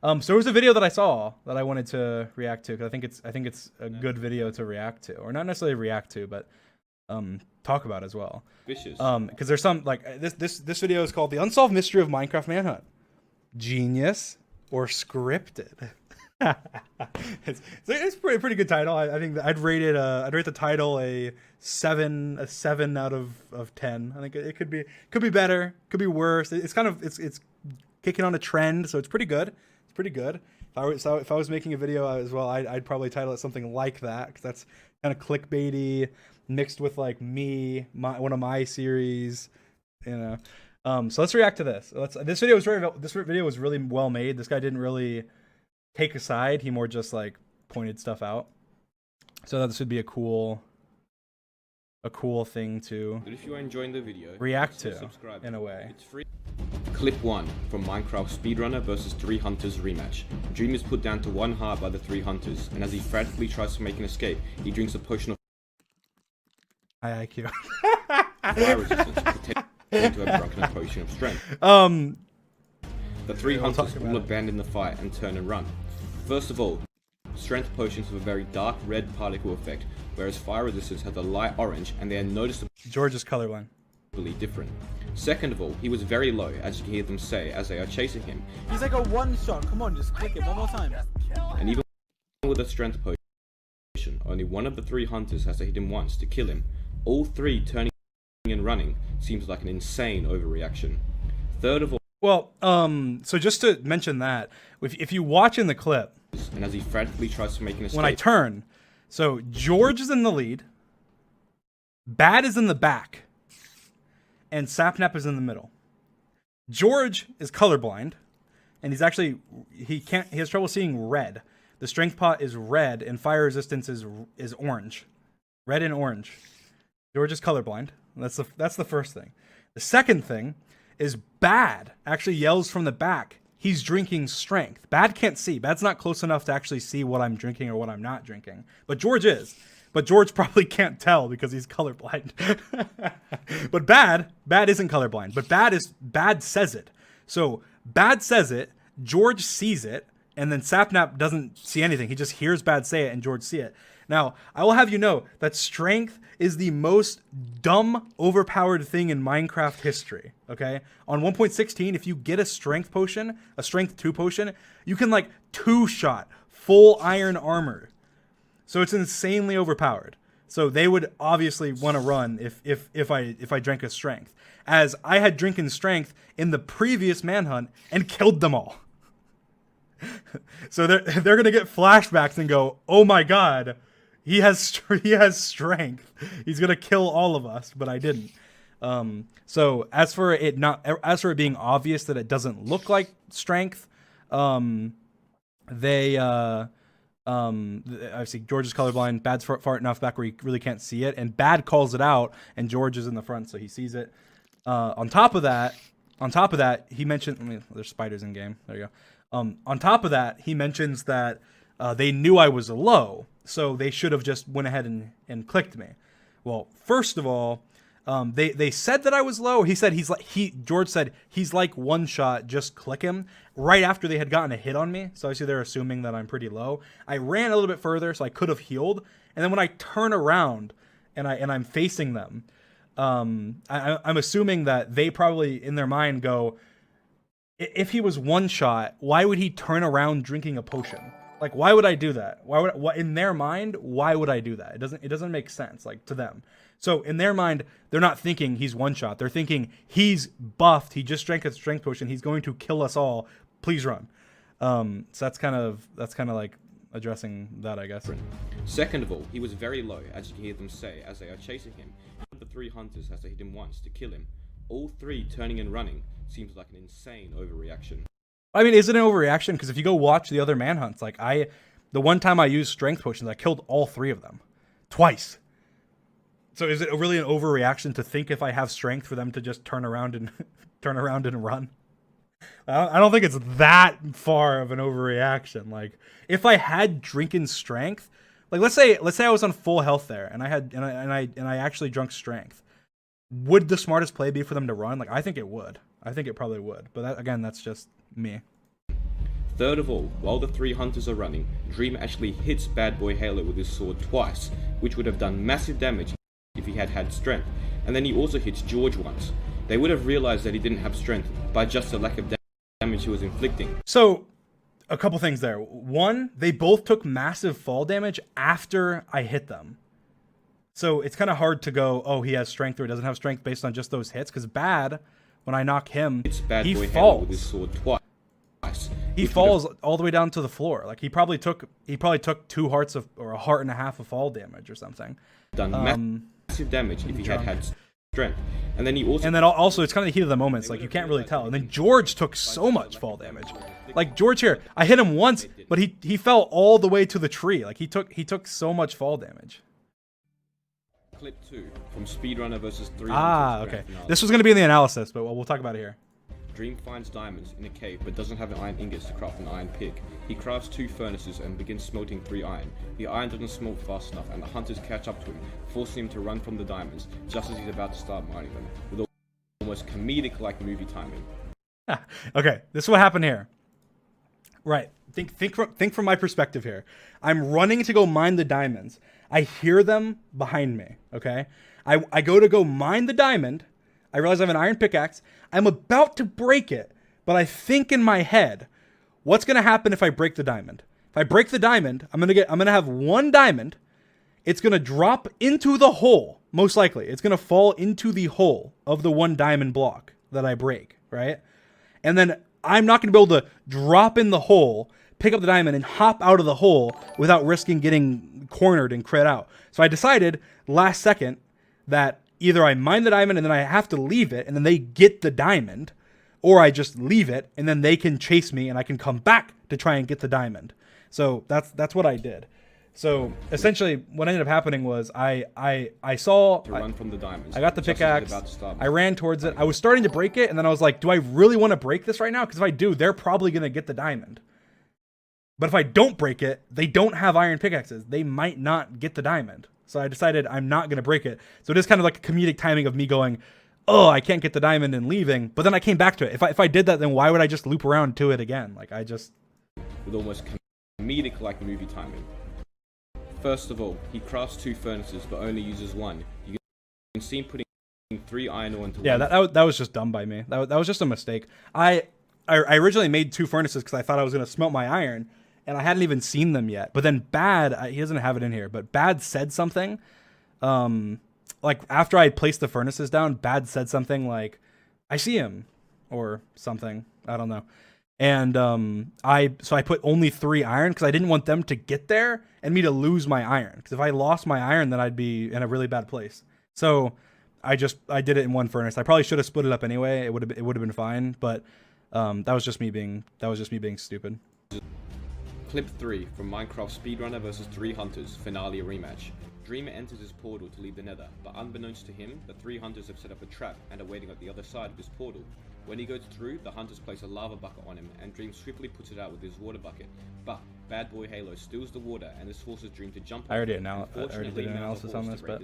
So there was a video that I saw that I wanted to react to because I think it's a good video to react to, or not necessarily react to, but talk about as well. Vicious. Because there's some like this video is called "The Unsolved Mystery of Minecraft Manhunt." Genius or scripted? it's a pretty good title. I think I'd rate the title a 7 out of 10. I think it could be better, could be worse. It's kind of it's kicking on a trend, so it's pretty good. It's pretty good. If I was making a video as well, I'd probably title it something like that, because that's kind of clickbaity mixed with like one of my series, you know. So let's react to this. This video was really well made. This guy didn't really take a side. He more just like pointed stuff out. So this would be a cool thing to But if you are enjoying the video, react to subscribe. in a way. It's free. Clip 1 from Minecraft Speedrunner vs 3 Hunters rematch. Dream is put down to 1 heart by the 3 Hunters, and as he frantically tries to make an escape, he drinks a potion of High IQ. fire resistance, pretending to have drunken a potion of strength. The 3 Hunters all abandon the fight and turn and run. First of all, strength potions have a very dark red particle effect, whereas fire resistance has a light orange, and they are noticeably George is colorblind. different. Second of all, he was very low, as you can hear them say as they are chasing him. He's like a one shot. Come on, just click it one more time. And even with a strength potion, only one of the 3 Hunters has to hit him once to kill him. All 3 turning and running seems like an insane overreaction. Third of all, Well, so just to mention that, if you watch in the clip, and as he frantically tries to make an escape, when I turn, so George is in the lead, Bad is in the back, and Sapnap is in the middle. George is colorblind, and he has trouble seeing red. The strength pot is red, and fire resistance is orange, red and orange. George is colorblind. That's the first thing. The second thing is Bad actually yells from the back, he's drinking strength. Bad can't see. Bad's not close enough to actually see what I'm drinking or what I'm not drinking. But George is. But George probably can't tell because he's colorblind. But Bad isn't colorblind. But Bad says it. So Bad says it, George sees it, and then Sapnap doesn't see anything. He just hears Bad say it and George see it. Now, I will have you know that strength is the most dumb, overpowered thing in Minecraft history, okay? On 1.16, if you get a strength potion, a strength 2 potion, you can like 2-shot full iron armor. So it's insanely overpowered. So they would obviously want to run if I drank a strength, as I had drinking strength in the previous manhunt and killed them all. So they're gonna get flashbacks and go, oh my god, he has strength. He's gonna kill all of us, but I didn't. So as for it being obvious that it doesn't look like strength, they obviously George is colorblind. Bad's far enough back where he really can't see it, and Bad calls it out, and George is in the front, so he sees it. On top of that, he mentioned. There's spiders in game. There you go. On top of that, he mentions that they knew I was low, so they should have just went ahead and clicked me. Well, first of all, they said that I was low. George said he's like one shot, just click him. Right after they had gotten a hit on me, so obviously they're assuming that I'm pretty low. I ran a little bit further, so I could have healed. And then when I turn around and I'm facing them, I'm assuming that they probably in their mind go, if he was one shot, why would he turn around drinking a potion? Like, why would I do that? In their mind, why would I do that? It doesn't make sense, like, to them. So in their mind, they're not thinking he's one shot. They're thinking he's buffed. He just drank a strength potion. He's going to kill us all. Please run. So that's kind of like addressing that, I guess. Second of all, he was very low, as you can hear them say as they are chasing him. One of the 3 Hunters has to hit him once to kill him. All 3 turning and running seems like an insane overreaction. I mean, is it an overreaction? Because if you go watch the other manhunts, like the one time I used strength potions, I killed all 3 of them. Twice. So is it really an overreaction to think if I have strength for them to just turn around and run? I don't think it's that far of an overreaction. Like, if I had drinking strength, like let's say I was on full health there and I actually drunk strength, would the smartest play be for them to run? Like, I think it would. I think it probably would. But again, that's just me. Third of all, while the 3 hunters are running, Dream actually hits Bad Boy Halo with his sword twice, which would have done massive damage if he had had strength, and then he also hits George once. They would have realized that he didn't have strength by just the lack of damage he was inflicting. So, a couple things there. One, they both took massive fall damage after I hit them. So it's kind of hard to go, oh, he has strength or he doesn't have strength based on just those hits, because Bad, when I knock him, Bad he Boy Halo falls. with his sword twice. He falls all the way down to the floor. Like he probably took 2 hearts of, or a heart and a half of fall damage or something. Done massive damage if he had had strength. And then he also it's kind of the heat of the moments. Like you can't really tell. And then George took so much fall damage. Like George here, I hit him once, but he fell all the way to the tree. Like he took so much fall damage. Clip 2 from Speedrunner versus 3. Okay. This was going to be in the analysis, but we'll talk about it here. Dream finds diamonds in a cave but doesn't have an iron ingots to craft an iron pick. He crafts 2 furnaces and begins smelting 3 iron. The iron doesn't smelt fast enough and the hunters catch up to him, forcing him to run from the diamonds just as he's about to start mining them, with almost comedic-like movie timing. Okay, this is what happened here. Right. Think from my perspective here. I'm running to go mine the diamonds. I hear them behind me, okay? I go mine the diamond. I realize I have an iron pickaxe. I'm about to break it, but I think in my head, what's going to happen if I break the diamond? If I break the diamond, I'm going to have 1 diamond. It's going to drop into the hole, most likely. It's going to fall into the hole of the 1 diamond block that I break, right? And then I'm not going to be able to drop in the hole, pick up the diamond, and hop out of the hole without risking getting cornered and crit out. So I decided last second that either I mine the diamond and then I have to leave it and then they get the diamond, or I just leave it and then they can chase me and I can come back to try and get the diamond. So that's what I did. So essentially what ended up happening was I run from the diamonds. I got the pickaxe, I ran towards it, I was starting to break it, and then I was like, do I really want to break this right now? Because if I do, they're probably going to get the diamond. But if I don't break it, they don't have iron pickaxes. They might not get the diamond. So I decided I'm not going to break it. So it is kind of like a comedic timing of me going, oh, I can't get the diamond and leaving. But then I came back to it. If I did that, then why would I just loop around to it again? Like I just... With almost comedic-like movie timing. First of all, he crafts 2 furnaces but only uses 1. You can see him putting 3 iron ore into 1. Yeah, that was just dumb by me. That was just a mistake. I originally made 2 furnaces because I thought I was going to smelt my iron. And I hadn't even seen them yet. But then Bad, he doesn't have it in here, but Bad said something. Like after I placed the furnaces down, Bad said something like, I see him, or something. I don't know. And so I put only 3 iron because I didn't want them to get there and me to lose my iron. Because if I lost my iron, then I'd be in a really bad place. So I did it in 1 furnace. I probably should have split it up anyway. It would have been fine. But that was just me being stupid. Clip 3 from Minecraft Speedrunner vs 3 Hunters Finale Rematch. Dreamer enters his portal to leave the nether, but unbeknownst to him, the 3 hunters have set up a trap and are waiting at the other side of his portal. When he goes through, the hunters place a lava bucket on him, and Dream swiftly puts it out with his water bucket. But Bad Boy Halo steals the water, and this forces Dream to jump. I already did an analysis on this, but...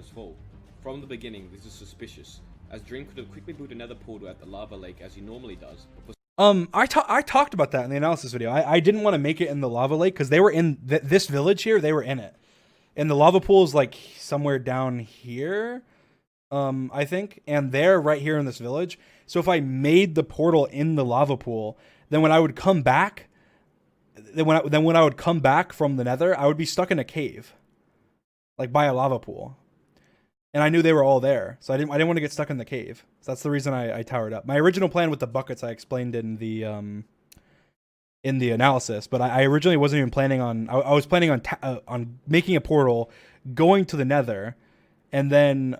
From the beginning, this is suspicious, as Dream could have quickly built another portal at the lava lake as he normally does, but I talked about that in the analysis video. I didn't want to make it in the lava lake because they were in this village here. They were in it, and the lava pool is like somewhere down here, I think, and they're right here in this village. So if I made the portal in the lava pool, then when I would come back, when I would come back from the nether, I would be stuck in a cave, like by a lava pool. And I knew they were all there, so I didn't want to get stuck in the cave. So that's the reason I towered up. My original plan with the buckets I explained in the analysis, but I originally wasn't even planning on. I was planning on making a portal, going to the nether, and then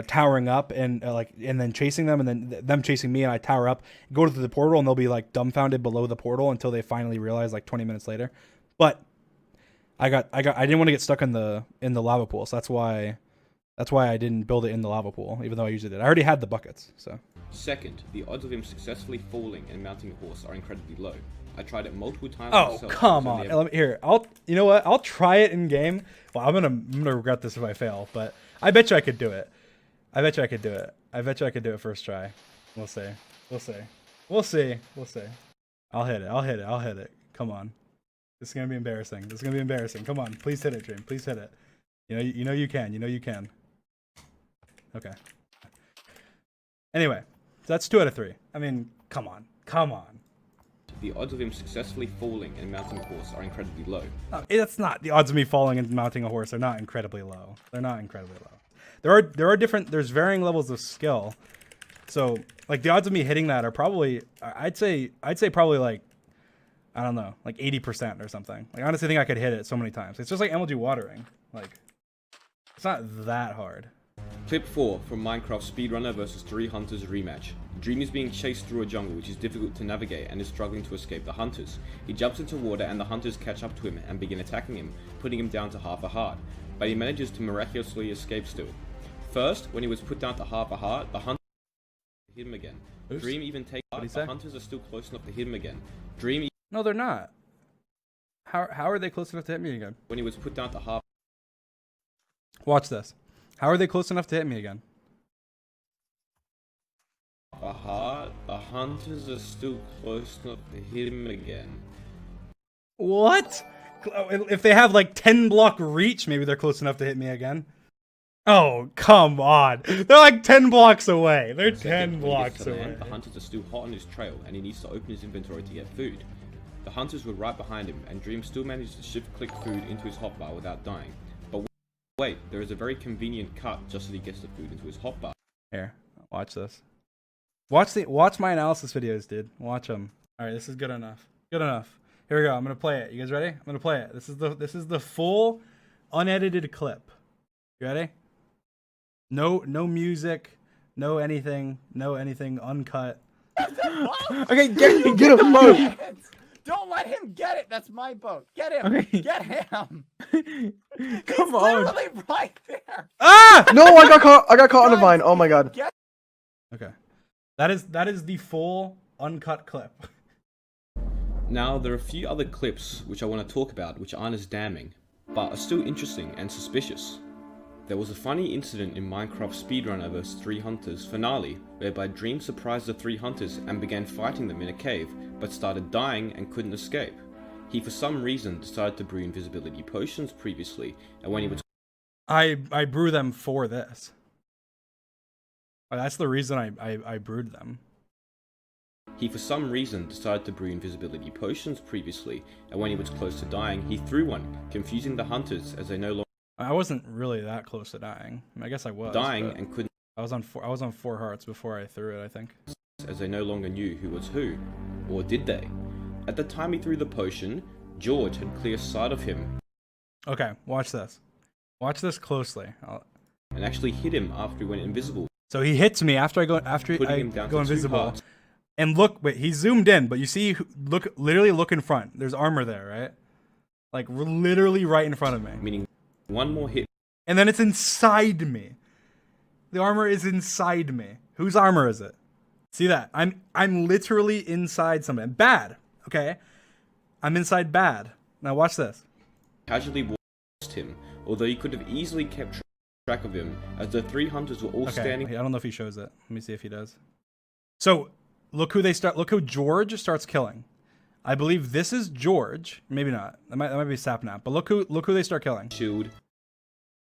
towering up and then chasing them, and then them chasing me, and I tower up, go to the portal, and they'll be like dumbfounded below the portal until they finally realize like 20 minutes later. But I didn't want to get stuck in the lava pool, so that's why I didn't build it in the lava pool, even though I usually did. I already had the buckets, so. Second, the odds of him successfully falling and mounting a horse are incredibly low. I tried it multiple times. Oh, come on! You know what? I'll try it in game. Well, I'm gonna regret this if I fail, but I bet you I could do it. I bet you I could do it first try. We'll see. I'll hit it. I'll hit it. I'll hit it. Come on. This is gonna be embarrassing. This is gonna be embarrassing. Come on, please hit it, Dream. Please hit it. You know you can. You know you can. Okay. Anyway, so that's 2 out of 3. I mean, come on. Come on. The odds of him successfully falling and mounting a horse are incredibly low. No, that's not the odds of me falling and mounting a horse are not incredibly low. They're not incredibly low. There's varying levels of skill. So like the odds of me hitting that are probably I'd say probably like I don't know, like 80% or something. Like I honestly think I could hit it so many times. It's just like MLG watering. Like it's not that hard. Clip 4 from Minecraft Speedrunner vs 3 Hunters rematch. Dream is being chased through a jungle which is difficult to navigate and is struggling to escape the hunters. He jumps into water and the hunters catch up to him and begin attacking him, putting him down to half a heart. But he manages to miraculously escape still. First, when he was put down to half a heart, the hunters hit him again. Oops. Dream even takes out, the hunters are still close enough to hit him again. No, they're not. How are they close enough to hit me again? When he was put down to half. Watch this. How are they close enough to hit me again? A heart, the hunters are still close enough to hit him again. What? If they have like 10 block reach, maybe they're close enough to hit me again. Oh, come on. They're like 10 blocks away. They're 10 blocks away. The hunters are still hot on his trail and he needs to open his inventory to get food. The hunters were right behind him and Dream still managed to shift-click food into his hotbar without dying. But wait, there is a very convenient cut just as he gets the food into his hotbar. Here, watch this. Watch my analysis videos, dude. Watch them. All right, this is good enough. Good enough. Here we go. I'm gonna play it. You guys ready? I'm gonna play it. This is the full, unedited clip. You ready? No music, no anything, uncut. Okay, get him, boat. Don't let him get it. That's my boat. Get him. Okay. Get him. Come He's on. literally right there. Ah! No, I got caught on a vine. Oh my god. Okay. That is the full uncut clip. Now, there are a few other clips which I want to talk about which aren't as damning, but are still interesting and suspicious. There was a funny incident in Minecraft Speedrunner vs 3 Hunters finale, whereby Dream surprised the 3 hunters and began fighting them in a cave, but started dying and couldn't escape. He for some reason decided to brew invisibility potions previously, and when he was I brew them for this. That's the reason I brewed them. He for some reason decided to brew invisibility potions previously, and when he was close to dying, he threw one, confusing the hunters as they no longer I wasn't really that close to dying. I mean, I guess I was. dying and couldn't I was on 4 hearts before I threw it, I think. as they no longer knew who was who. Or did they? At the time he threw the potion, George had clear sight of him Okay, watch this. Watch this closely. and actually hit him after he went invisible. So he hits me after I go Putting him down to 2 invisible. hearts. And look, wait, he zoomed in, but you see, literally look in front. There's armor there, right? Like literally right in front of me. Meaning one more hit And then it's inside me. The armor is inside me. Whose armor is it? See that? I'm literally inside something. Bad. Okay? I'm inside bad. Now watch this. casually walked past him, although he could have easily kept track of him as the 3 hunters were all Okay, standing. I don't know if he shows it. Let me see if he does. So, look who George starts killing. I believe this is George. Maybe not. That might be Sapnap. But look who they start killing. Shield.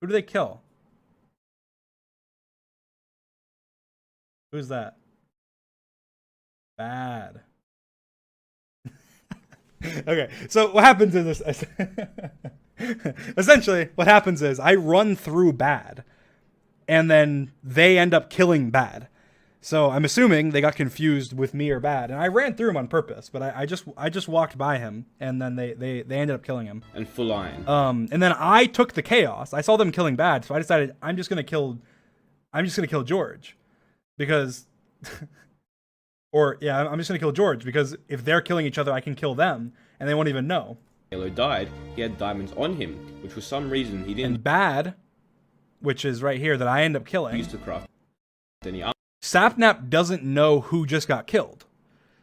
Who do they kill? Who's that? Bad. Okay, so what happens is this. Essentially, what happens is I run through bad, and then they end up killing bad. So I'm assuming they got confused with me or bad, and I ran through him on purpose. But I just walked by him, and then they ended up killing him. And full iron. And then I took the chaos. I saw them killing bad, so I decided I'm just gonna kill George, because, or yeah, I'm just gonna kill George because if they're killing each other, I can kill them, and they won't even know. Halo died, he had diamonds on him, which for some reason he didn't And bad, which is right here that I end up killing. use to craft any Sapnap doesn't know who just got killed.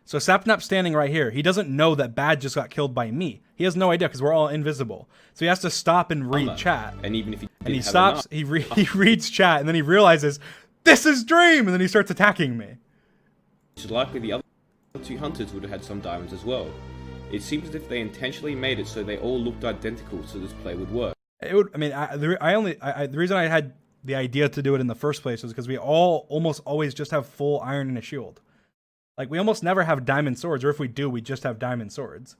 So Sapnap's standing right here. He doesn't know that Bad just got killed by me. He has no idea because we're all invisible. So he has to stop and read chat. And even if he And he didn't have stops, enough, he reads chat, and then he realizes, this is Dream! And then he starts attacking me. which is likely the other The two hunters would have had some diamonds as well. It seems as if they intentionally made it so they all looked identical so this play would work. It would. I mean, the reason I had the idea to do it in the first place was because we all almost always just have full iron and a shield. Like, we almost never have diamond swords, or if we do, we just have diamond swords.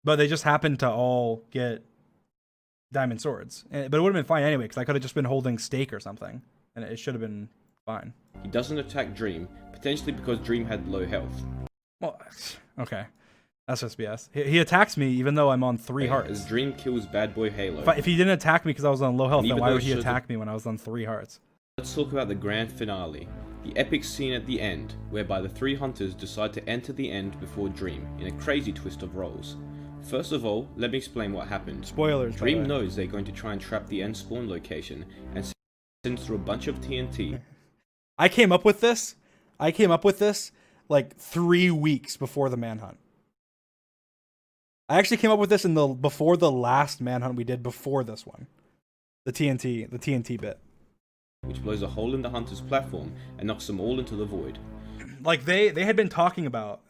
But they just happen to all get diamond swords. But it would have been fine anyway, because I could have just been holding stake or something, and it should have been fine. He doesn't attack Dream, potentially because Dream had low health. Well, okay. That's just BS. He attacks me even though I'm on 3 hearts. As Dream kills Bad Boy Halo. If he didn't attack me because I was on low health, then why would he shows attack me when I was on 3 hearts? Let's talk about the grand finale. The epic scene at the end, whereby the 3 hunters decide to enter the end before Dream, in a crazy twist of roles. First of all, let me explain what happened. Spoilers. Dream knows they're going to try and trap the end spawn location, and sends through a bunch of TNT. I came up with this like 3 weeks before the manhunt. I actually came up with this before the last manhunt we did before this one. The TNT bit. Which blows a hole in the hunter's platform and knocks them all into the void. Like they had been talking about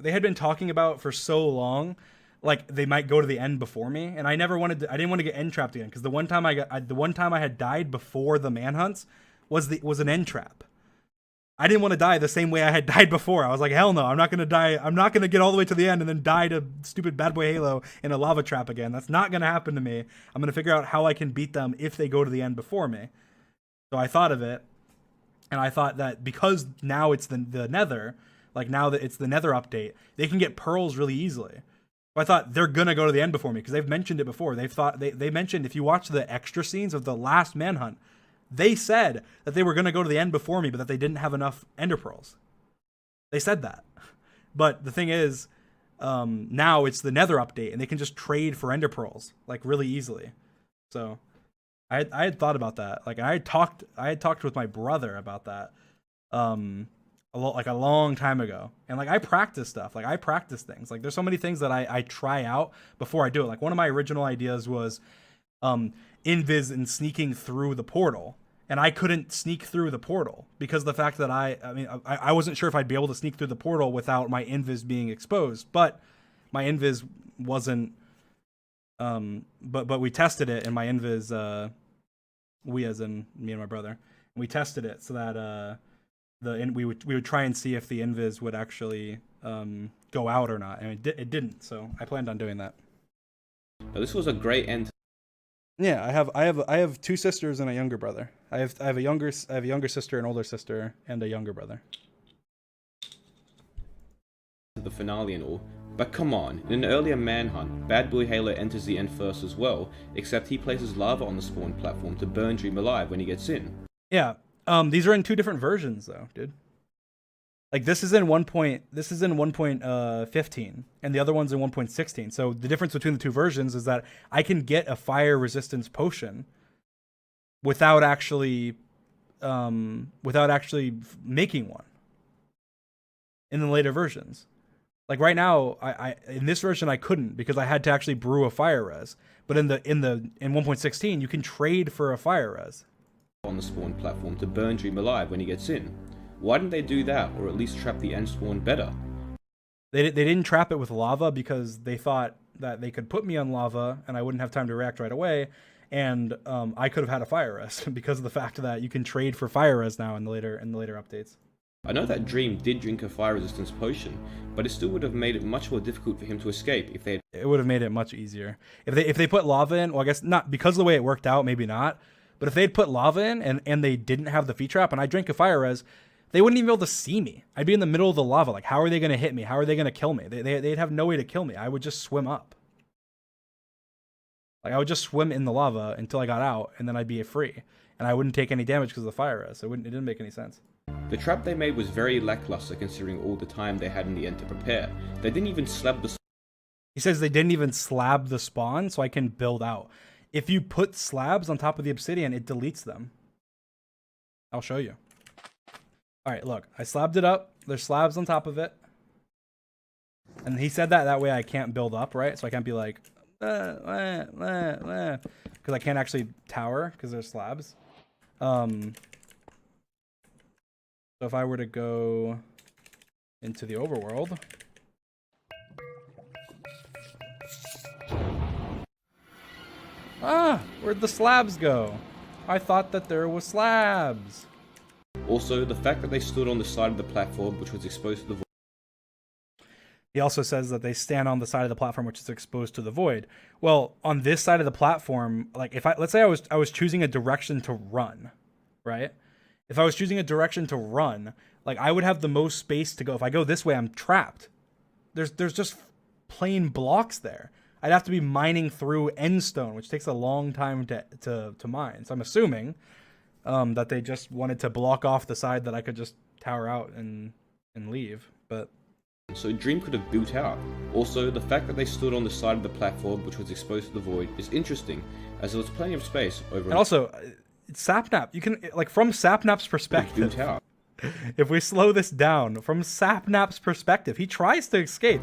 for so long, like they might go to the end before me, and I didn't want to get end trapped again, because the one time I had died before the manhunts was an end trap. I didn't want to die the same way I had died before. I was like, hell no, I'm not going to die. I'm not going to get all the way to the end and then die to stupid Bad Boy Halo in a lava trap again. That's not going to happen to me. I'm going to figure out how I can beat them if they go to the end before me. So I thought of it, and I thought that because now it's the Nether, like now that it's the Nether update, they can get pearls really easily. So I thought they're going to go to the end before me, because they've mentioned it before. They mentioned, if you watch the extra scenes of the last manhunt, they said that they were going to go to the end before me, but that they didn't have enough ender pearls. They said that. But the thing is, now it's the Nether update, and they can just trade for ender pearls, like, really easily. So I had thought about that. Like, I had talked with my brother about that a long time ago. And, like, I practice stuff. Like, I practice things. Like, there's so many things that I try out before I do it. Like, one of my original ideas was invis and sneaking through the portal, and I couldn't sneak through the portal because of the fact that I wasn't sure if I'd be able to sneak through the portal without my invis being exposed. But my invis wasn't but we tested it, and my invis we, as in me and my brother, and we tested it so that we would try and see if the invis would actually go out or not, and it didn't. So I planned on doing that. Now, this was a great end. Yeah, I have 2 sisters and a younger brother. I have a younger sister, an older sister, and a younger brother. The finale and all, but come on, in an earlier manhunt, Bad Boy Halo enters the end first as well, except he places lava on the spawn platform to burn Dream alive when he gets in. Yeah, these are in 2 different versions though, dude. Like, this is in 1.15, and the other one's in 1.16. So the difference between the 2 versions is that I can get a fire resistance potion without actually making one in the later versions. Like, right now, I in this version I couldn't, because I had to actually brew a fire res. But in 1.16, you can trade for a fire res On the spawn platform to burn Dream alive when he gets in. Why didn't they do that, or at least trap the end spawn better? They didn't trap it with lava because they thought that they could put me on lava and I wouldn't have time to react right away, and I could have had a fire res because of the fact that you can trade for fire res now in the later updates. I know that Dream did drink a fire resistance potion, but it still would have made it much more difficult for him to escape if they had... It would have made it much easier if they put lava in. Well, I guess not, because of the way it worked out, maybe not. But if they'd put lava in and they didn't have the feat trap and I drank a fire res, they wouldn't even be able to see me. I'd be in the middle of the lava. Like, how are they going to hit me? How are they going to kill me? They'd have no way to kill me. I would just swim up. Like, I would just swim in the lava until I got out, and then I'd be free. And I wouldn't take any damage because of the fire res. It didn't make any sense. The trap they made was very lackluster considering all the time they had in the end to prepare. They didn't even slab the... He says they didn't even slab the spawn so I can build out. If you put slabs on top of the obsidian, it deletes them. I'll show you. All right, look, I slabbed it up. There's slabs on top of it. And he said that way I can't build up, right? So I can't be like, because I can't actually tower because there's slabs. So if I were to go into the overworld. Ah, where'd the slabs go? I thought that there was slabs. Also, the fact that they stood on the side of the platform which was exposed to the void. He also says that they stand on the side of the platform which is exposed to the void. Well, on this side of the platform, like let's say I was choosing a direction to run, right? If I was choosing a direction to run, like I would have the most space to go. If I go this way, I'm trapped. There's just plain blocks there. I'd have to be mining through endstone, which takes a long time to mine. So I'm assuming that they just wanted to block off the side that I could just tower out and leave. But So Dream could have built out. Also, the fact that they stood on the side of the platform which was exposed to the void is interesting, as there was plenty of space over. And also, Sapnap, you can, like, from Sapnap's perspective, built out. if we slow this down, from Sapnap's perspective, he tries to escape.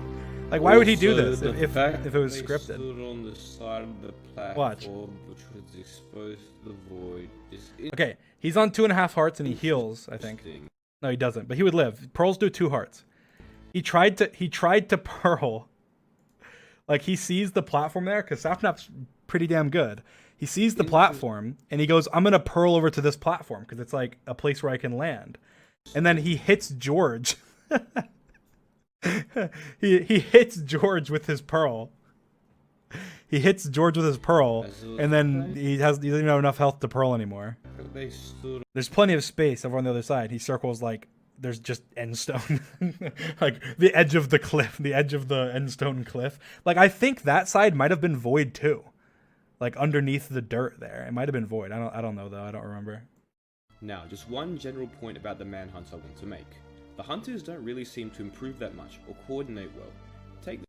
Like, why would he do this Also, if it was they scripted? Stood on the side of the platform Watch. which was exposed to the void is Okay, he's on 2.5 hearts and he heals, I think. interesting. No, he doesn't, but he would live. Pearls do 2 hearts. He tried to pearl. Like, he sees the platform there, because Sapnap's pretty damn good. He sees the platform, and he goes, I'm going to pearl over to this platform, because it's, like, a place where I can land. And then he hits George. he hits George with his pearl. He hits George with his pearl, and then he doesn't have enough health to pearl anymore. They stood There's plenty of space over on the other side. He circles, like, there's just endstone. Like, the edge of the cliff, the edge of the endstone cliff. Like, I think that side might have been void too. Like, underneath the dirt there. It might have been void. I don't know, though. I don't remember. Now, just one general point about the Manhunts I want to make. The hunters don't really seem to improve that much or coordinate well. Take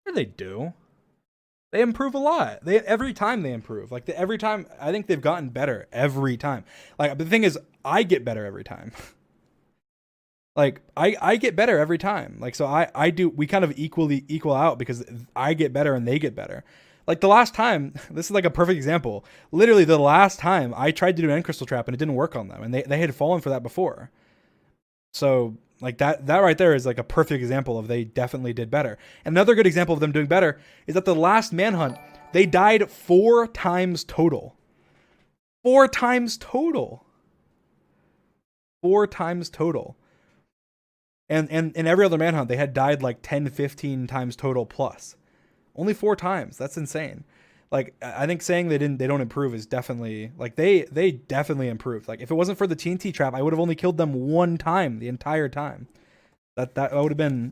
Yeah, they do. They improve a lot. Every time they improve. Like, every time, I think they've gotten better every time. Like, the thing is, I get better every time. Like, I get better every time. Like, so we kind of equal out, because I get better and they get better. Like, the last time, this is like a perfect example. Literally, the last time I tried to do an end crystal trap and it didn't work on them, and they had fallen for that before. So, like, that right there is like a perfect example of they definitely did better. And another good example of them doing better is that the last manhunt, they died 4 times total. 4 times total. 4 times total. And in every other manhunt, they had died like 10, 15 times total plus. Only 4 times. That's insane. Like, I think saying they don't improve is definitely, like, they definitely improved. Like, if it wasn't for the TNT trap, I would have only killed them 1 time the entire time. That would have been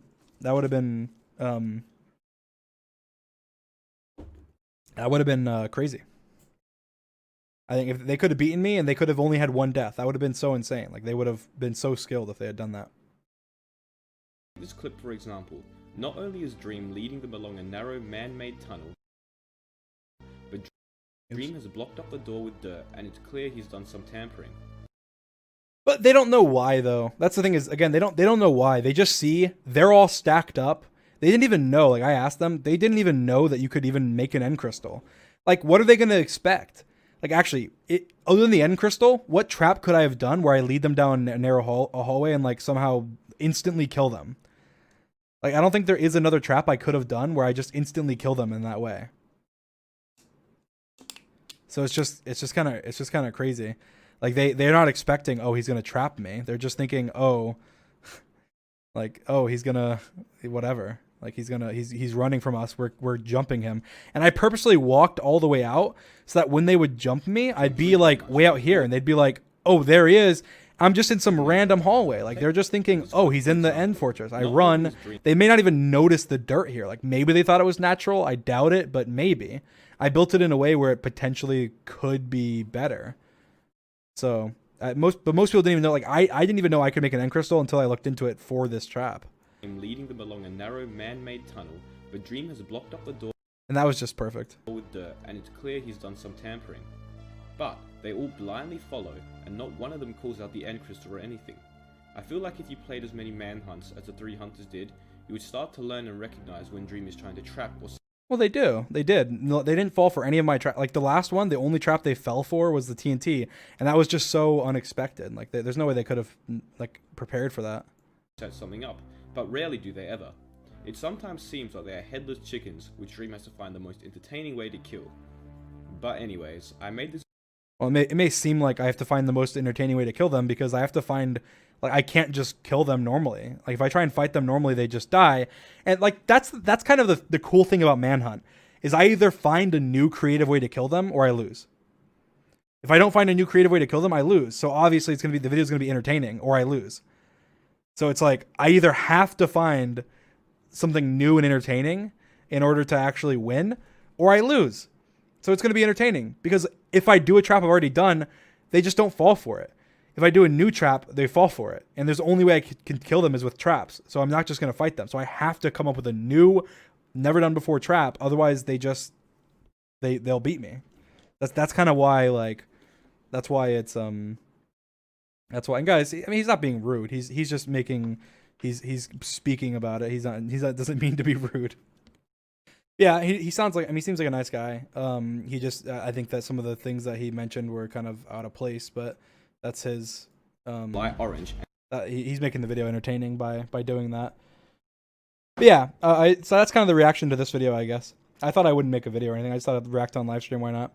crazy. I think if they could have beaten me and they could have only had 1 death, that would have been so insane. Like, they would have been so skilled if they had done that. this clip for example. Not only is Dream leading them along a narrow man-made tunnel, but Dream has blocked up the door with dirt, and it's clear he's done some tampering. But they don't know why, though. That's the thing is, again, they don't know why. They just see they're all stacked up. They didn't even know. Like, I asked them, they didn't even know that you could even make an end crystal. Like, what are they going to expect? Like, actually, other than the end crystal, what trap could I have done where I lead them down a narrow hallway and, like, somehow instantly kill them? Like, I don't think there is another trap I could have done where I just instantly kill them in that way. So it's just kind of crazy. Like, they're not expecting, oh, he's gonna trap me. They're just thinking, oh, like, oh, he's gonna whatever. Like, he's running from us. We're jumping him. And I purposely walked all the way out so that when they would jump me, I'd be like way out here, and they'd be like, oh, there he is. I'm just in some random hallway. Like, they're just thinking, oh, he's in the end fortress. I run. They may not even notice the dirt here. Like, maybe they thought it was natural. I doubt it, but maybe. I built it in a way where it potentially could be better. So, most people didn't even know. Like, I didn't even know I could make an end crystal until I looked into it for this trap. Leading them along a narrow man-made tunnel, but Dream has blocked up the door And that was just perfect. with dirt, and it's clear he's done some tampering. But they all blindly follow, and not one of them calls out the end crystal or anything. I feel like if you played as many manhunts as the 3 hunters did, you would start to learn and recognize when Dream is trying to trap or. Well, they do. They did. No, they didn't fall for any of my traps. Like, the last one, the only trap they fell for was the TNT, and that was just so unexpected. Like, there's no way they could have, like, prepared for that. set something up, but rarely do they ever. It sometimes seems like they are headless chickens, which Dream has to find the most entertaining way to kill. But anyways, I made this. Well, it may seem like I have to find the most entertaining way to kill them because I have to find, like, I can't just kill them normally. Like, if I try and fight them normally, they just die. And, like, that's kind of the cool thing about Manhunt, is I either find a new creative way to kill them or I lose. If I don't find a new creative way to kill them, I lose. So obviously the video's going to be entertaining or I lose. So it's like, I either have to find something new and entertaining in order to actually win, or I lose. So it's going to be entertaining, because if I do a trap I've already done, they just don't fall for it. If I do a new trap, they fall for it. And there's the only way I can kill them is with traps. So I'm not just going to fight them. So I have to come up with a new, never done before trap. Otherwise they'll beat me. That's kind of why, like, that's why it's, that's why, and guys, I mean, he's not being rude. He's just making, he's speaking about it. He's not doesn't mean to be rude. Yeah, he sounds like, I mean, he seems like a nice guy. He just, I think that some of the things that he mentioned were kind of out of place, but that's his, light orange. He's making the video entertaining by doing that. But yeah, so that's kind of the reaction to this video, I guess. I thought I wouldn't make a video or anything. I just thought I'd react on live stream. Why not?